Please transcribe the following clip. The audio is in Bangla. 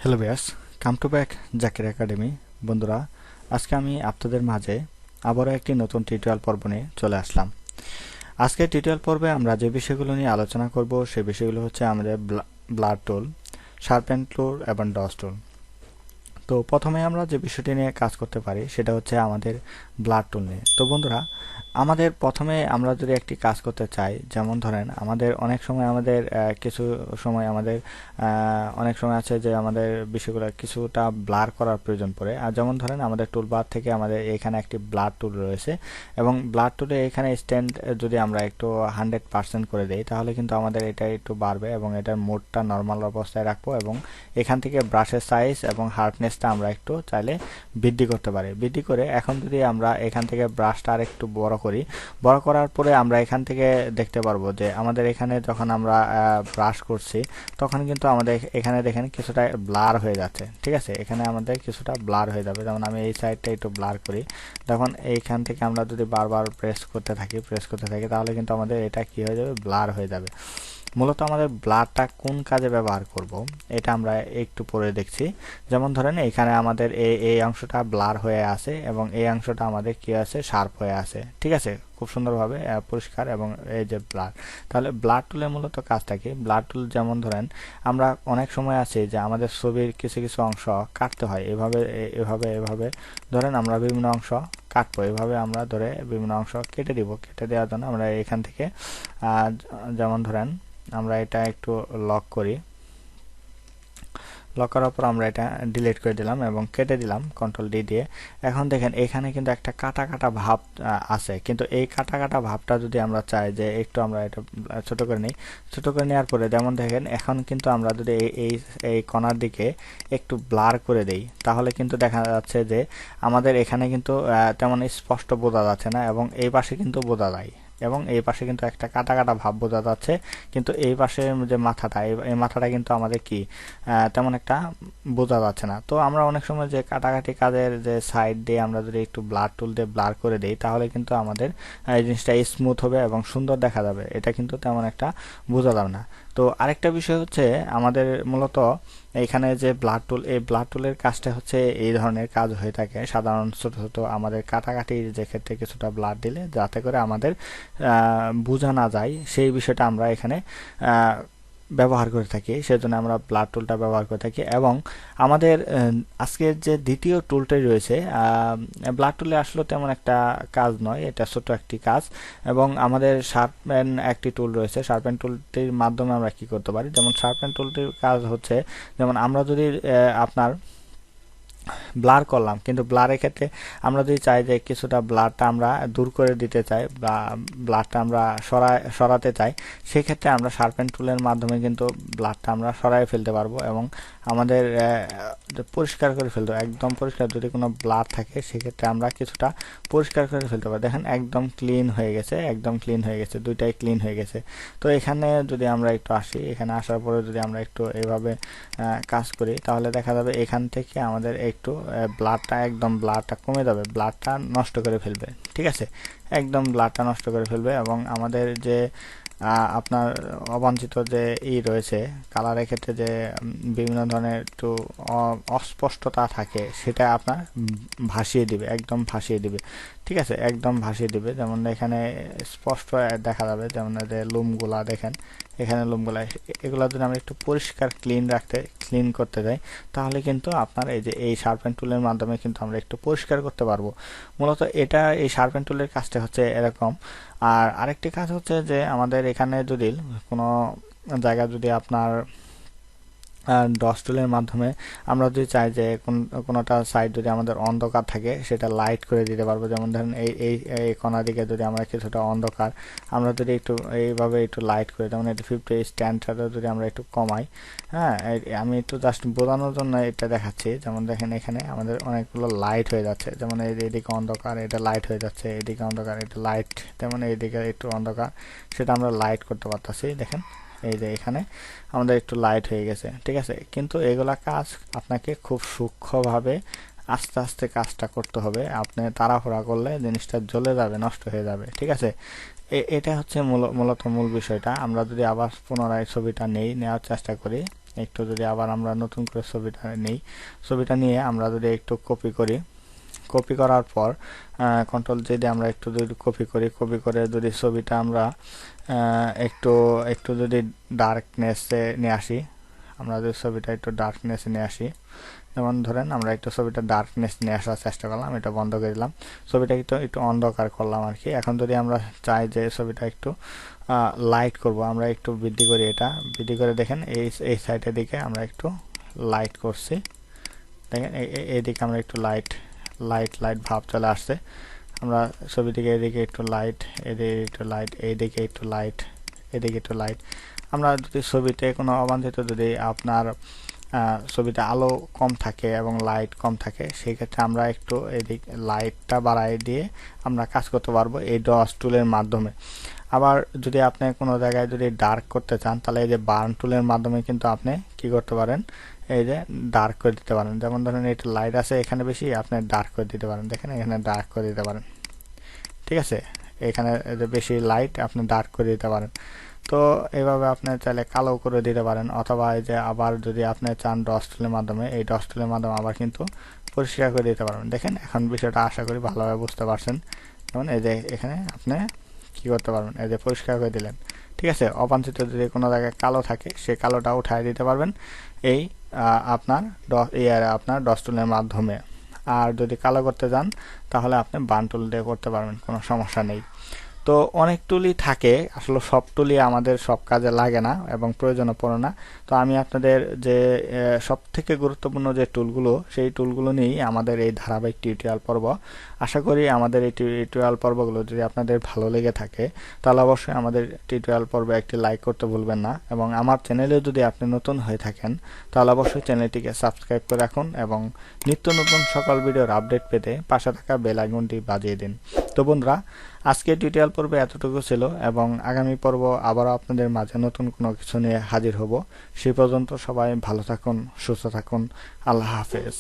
Hello viewers, come to back Zakir academy. বন্ধুরা, আজকে আমি আপনাদের মাঝে আবারও একটি নতুন টিউটোরিয়াল পর্ব নিয়ে চলে আসলাম। আজকের টিউটোরিয়াল পর্বে আমরা যে বিষয়গুলো নিয়ে আলোচনা করব সেই বিষয়গুলো হচ্ছে আমাদের ব্লার টুল, শার্পেন টুল এবং ডজ টুল। তো প্রথমে আমরা যে বিষয়টি নিয়ে কাজ করতে পারি সেটা হচ্ছে আমাদের ব্লার টুল নিয়ে। তো বন্ধুরা, আমাদের প্রথমে আমরা যদি একটি কাজ করতে চাই, যেমন ধরেন আমাদের অনেক সময় কিছু সময় আমাদের অনেক সময় আছে যে আমাদের বিষয়গুলো কিছুটা ব্লার করার প্রয়োজন পড়ে। আর যেমন ধরেন আমাদের টুলবার থেকে আমাদের এখানে একটি ব্লার টুল রয়েছে এবং ব্লার টুলে এখানে স্ট্যান্ড যদি আমরা একটু 100% করে দেই তাহলে কিন্তু আমাদের এটা একটু বাড়বে এবং এটার মোডটা নর্মাল অবস্থায় রাখবো এবং এখান থেকে ব্রাশের সাইজ এবং হার্ডনেসটা আমরা একটু চাইলে বৃদ্ধি করতে পারি। বৃদ্ধি করে এখন যদি আমরা এখান থেকে ব্রাশটা আর একটু বড় করি, বড় করার পরে আমরা এখান থেকে দেখতে পারবো যে আমাদের এখানে যখন আমরা ব্রাশ করছি তখন কিন্তু আমাদের এখানে দেখেন কিছুটা ব্লার হয়ে যাচ্ছে। ঠিক আছে, এখানে আমাদের কিছুটা ব্লার হয়ে যাবে। যেমন আমি এই সাইডটা একটু ব্লার করি, তখন এইখান থেকে আমরা যদি বারবার প্রেস করতে থাকি তাহলে কিন্তু আমাদের এটা কি হয়ে যাবে, ব্লার হয়ে যাবে। মূলত আমাদের ব্লারটা কোন কাজে ব্যবহার করব এটা আমরা একটু পরে দেখছি। যেমন ধরেন এখানে আমাদের এই অংশটা ব্লার হয়ে আছে এবং এই অংশটা আমাদের কি আছে, শার্প হয়ে আছে। ঠিক আছে, খুব সুন্দরভাবে পরিষ্কার এবং এই যে ব্লার। তাহলে ব্লার টুলের মূলত কাজটা কি? ব্লার টুল যেমন ধরেন আমরা অনেক সময় আছে যে আমাদের ছবির কিছু কিছু অংশ কাটতে হয়, এভাবে এভাবে এভাবে ধরেন আমরা বিভিন্ন অংশ কাটবো, এভাবে আমরা ধরে বিভিন্ন অংশ কেটে দিব। কেটে দেওয়ার জন্য আমরা এখান থেকে যেমন ধরেন আমরা এটা একটু লক করি, লক করার পর আমরা এটা ডিলিট করে দিলাম এবং কেটে দিলাম কন্ট্রোল ডি দিয়ে। এখন দেখেন এখানে কিন্তু একটা কাটা কাটা ভাব আছে, কিন্তু এই কাটা কাটা ভাবটা যদি আমরা চাই যে একটু আমরা এটা ছোট করে নিই, ছোট করে নেওয়ার পরে যেমন দেখেন এখন কিন্তু আমরা যদি এই এই কণার দিকে একটু ব্লার করে দেই তাহলে কিন্তু দেখা যাচ্ছে যে আমাদের এখানে কিন্তু তেমন স্পষ্ট বোঝা যাচ্ছে না এবং এই পাশে কিন্তু বোঝা যায় এবং এই পাশে কিন্তু একটা কাটা কাটা ভাব বোঝা যাচ্ছে। কিন্তু এই পাশে যে মাথাটা, এই মাথাটা কিন্তু আমাদের কি তেমন একটা বোঝা যাচ্ছে না। তো আমরা অনেক সময় যে কাটাকাটি কাজের যে সাইড দিয়ে আমরা যদি একটু ব্লার টুল দিয়ে ব্লার করে দেই তাহলে কিন্তু আমাদের এই জিনিসটা স্মুথ হবে এবং সুন্দর দেখা যাবে। এটা কিন্তু তেমন একটা বোঝা যাবে না। তো আরেকটা বিষয় হচ্ছে আমাদের মূলত এখানে যে ব্লার টুল, এই ব্লার টুলের কাজটা হচ্ছে এই ধরনের কাজ হয়ে থাকে সাধারণ ছোট ছোট আমাদের কাটাকাটির যে ক্ষেত্রে কিছুটা ব্লার দিলে যাতে করে আমাদের বোঝা না যায় সেই বিষয়টা আমরা এখানে ব্যবহার করে থাকি, সেজন্য আমরা ব্লার টুলটা ব্যবহার করে থাকি। এবং আমাদের আজকের যে দ্বিতীয় টুলটাই রয়েছে, ব্লার টুলে আসলে তেমন একটা কাজ নয়, এটা ছোট একটি কাজ। এবং আমাদের শার্পেন একটি টুল রয়েছে, শার্পেন টুলটির মাধ্যমে আমরা কি করতে পারি, যেমন শার্পেন টুলটির কাজ হচ্ছে যেমন আমরা যদি আপনার ব্লার করলাম, কিন্তু ব্লারের ক্ষেত্রে আমরা যদি চাই যে কিছুটা ব্লারটা আমরা দূর করে দিতে চাই বা ব্লারটা আমরা সরাতে চাই, সেক্ষেত্রে আমরা শার্পেন টুলের মাধ্যমে কিন্তু ব্লারটা আমরা সরাই ফেলতে পারবো এবং আমাদের পরিষ্কার করে ফেলতে, একদম পরিষ্কার যদি কোনো ব্লার থাকে সেক্ষেত্রে আমরা কিছুটা পরিষ্কার করে ফেলতে পারি। দেখেন একদম ক্লিন হয়ে গেছে, একদম ক্লিন হয়ে গেছে, দুইটাই ক্লিন হয়ে গেছে। তো এখানে যদি আমরা একটু আসি, এখানে আসার পরে যদি আমরা একটু এইভাবে কাজ করি তাহলে দেখা যাবে এখান থেকে আমাদের একটু ব্লারটা কমে যাবে, ব্লারটা নষ্ট করে ফেলবে। ঠিক আছে, একদম ব্লারটা নষ্ট করে ফেলবে এবং আমাদের যে আপনার অবাঞ্ছিত যে রয়েছে কালারের ক্ষেত্রে যে বিভিন্ন ধরনের একটু অস্পষ্টতা থাকে সেটা আপনার ভাসিয়ে দিবে, একদম ভাসিয়ে দিবে। ঠিক আছে, একদম ভাসিয়ে দিবে। যেমন এখানে স্পষ্ট দেখা যাবে, যেমন লুমগুলা দেখেন, এখানে লুমগুলা, এগুলো যদি আমরা একটু পরিষ্কার ক্লিন করতে যাই তাহলে কিন্তু আপনার এই যে এই শার্পেন টুলের মাধ্যমে কিন্তু আমরা একটু পরিষ্কার করতে পারবো। মূলত এটা এই শার্পেন টুলের কাজটা হচ্ছে এরকম। আর আরেকটি কাজ হচ্ছে যে আমাদের এখানে যদি কোনো জায়গা যদি আপনার ডস টুলের মাধ্যমে আমরা যদি চাই যে কোনোটা সাইড যদি আমাদের অন্ধকার থাকে সেটা লাইট করে দিতে পারবো। যেমন ধরেন এই কোণার দিকে যদি আমরা কিছুটা অন্ধকার আমরা যদি একটু এইভাবে একটু লাইট করে, যেমন একটু 50 স্ট্যান্ডার্ডে যদি আমরা একটু কমাই, হ্যাঁ আমি একটু জাস্ট বোঝানোর জন্য এটা দেখাচ্ছি। যেমন দেখেন এখানে আমাদের অনেকগুলো লাইট হয়ে যাচ্ছে, যেমন এইদিকে অন্ধকার, এটা লাইট হয়ে যাচ্ছে, এদিকে অন্ধকার, এটা লাইট, যেমন এইদিকে একটু অন্ধকার, সেটা আমরা লাইট করতে পারতেছি। দেখেন এই যে এখানে আমাদের একটু লাইট হয়ে গেছে। ঠিক আছে, কিন্তু এগুলা কাজ আপনাকে খুব সূক্ষ্মভাবে আস্তে আস্তে কাজটা করতে হবে। আপনি তাড়াহুড়া করলে জিনিসটা জ্বলে যাবে, নষ্ট হয়ে যাবে। ঠিক আছে, এটা হচ্ছে মূলত মূল বিষয়টা। আমরা যদি আবার পুনরায় ছবিটা নেওয়ার চেষ্টা করি, একটু যদি আবার আমরা নতুন করে ছবিটা নিই, ছবিটা নিয়ে আমরা যদি একটু কপি করি, কপি করার পর কন্ট্রোল জে দিয়ে আমরা একটু যদি কপি করি, কপি করে যদি ছবিটা আমরা একটু একটু যদি ডার্কনেসে নিয়ে আসি, আমরা যদি ছবিটা একটু ডার্কনেসে নিয়ে আসি, যেমন ধরেন আমরা একটু ছবিটা ডার্কনেস নিয়ে আসার চেষ্টা করলাম, এটা বন্ধ করে দিলাম, ছবিটা একটু একটু অন্ধকার করলাম আর কি। এখন যদি আমরা চাই যে ছবিটা একটু লাইট করব, আমরা একটু বৃদ্ধি করি, এটা বৃদ্ধি করে দেখেন এই সাইডের দিকে আমরা একটু লাইট করছি, দেখেন এইদিকে আমরা একটু লাইট লাইট লাইট ভাব চলে আসছে। আমরা ছবিটিকে এদিকে একটু লাইট, এদিকে একটু লাইট, এইদিকে একটু লাইট, এদিকে একটু লাইট। আমরা যদি ছবিতে কোনো অবাঞ্ছিত যদি আপনার ছবিতে আলো কম থাকে এবং লাইট কম থাকে, সেই ক্ষেত্রে আমরা একটু এদিক লাইটটা বাড়াই দিয়ে আমরা কাজ করতে পারবো এই ডস টুলের মাধ্যমে। আবার যদি আপনি কোনো জায়গায় যদি ডার্ক করতে চান, তাহলে এই যে বার্ন টুলের মাধ্যমে কিন্তু আপনি কি করতে পারেন, এই যে ডার্ক করে দিতে পারেন। যেমন ধরেন এটা লাইট আছে এখানে বেশি, আপনি ডার্ক করে দিতে পারেন, দেখেন এখানে ডার্ক করে দিতে পারেন, ঠিক আছে, এখানে যে বেশি লাইট আপনি ডার্ক করে দিতে পারেন। তো এইভাবে আপনি চাইলে কালো করে দিতে পারেন, অথবা এই যে আবার যদি আপনি চান ডস টুলের মাধ্যমে, এই ডস টুলের মাধ্যমে আবার কিন্তু পরিষ্কার করে দিতে পারবেন। দেখেন এখন বিষয়টা আশা করি ভালোভাবে বুঝতে পারছেন। যেমন এই যে এখানে আপনি কি করতে পারবেন, এই যে পরিষ্কার করে দিলেন, ঠিক আছে। অবাঞ্ছিত যদি কোনো জায়গায় কালো থাকে, সেই কালোটা উঠাই দিতে পারবেন এই আপনার ডস টুলের মাধ্যমে। আর যদি কালো করতে যান, তাহলে আপনি বার্ন টুল দিয়ে করতে পারবেন, কোনো সমস্যা নেই। তো অনেক টুলই থাকে, আসলে সব টুলই আমাদের সব কাজে লাগে না এবং প্রয়োজনও পড়ে না। তো আমি আপনাদের যে সব থেকে গুরুত্বপূর্ণ যে টুলগুলো, সেই টুলগুলো নিয়েই আমাদের এই ধারাবাহিক টিউটোরিয়াল পর্ব। আশা করি আমাদের এই টিউটোরিয়াল পর্বগুলো যদি আপনাদের ভালো লেগে থাকে, তাহলে অবশ্যই আমাদের টিউটোরিয়াল পর্বে একটি লাইক করতে ভুলবেন না, এবং আমার চ্যানেলে যদি আপনি নতুন হয়ে থাকেন, তাহলে অবশ্যই চ্যানেলটিকে সাবস্ক্রাইব করে রাখুন এবং নিত্য নতুন সকল ভিডিওর আপডেট পেতে পাশে থাকা বেল আইকনটি বাজিয়ে দিন। তো বন্ধুরা, আজকে টিউটোরিয়াল পর্বে এতটুকু ছিল, এবং আগামী পর্ব আবারও আপনাদের মাঝে নতুন কোনো কিছু নিয়ে হাজির হব। সেই পর্যন্ত সবাই ভালো থাকুন, সুস্থ থাকুন, আল্লাহ হাফেজ।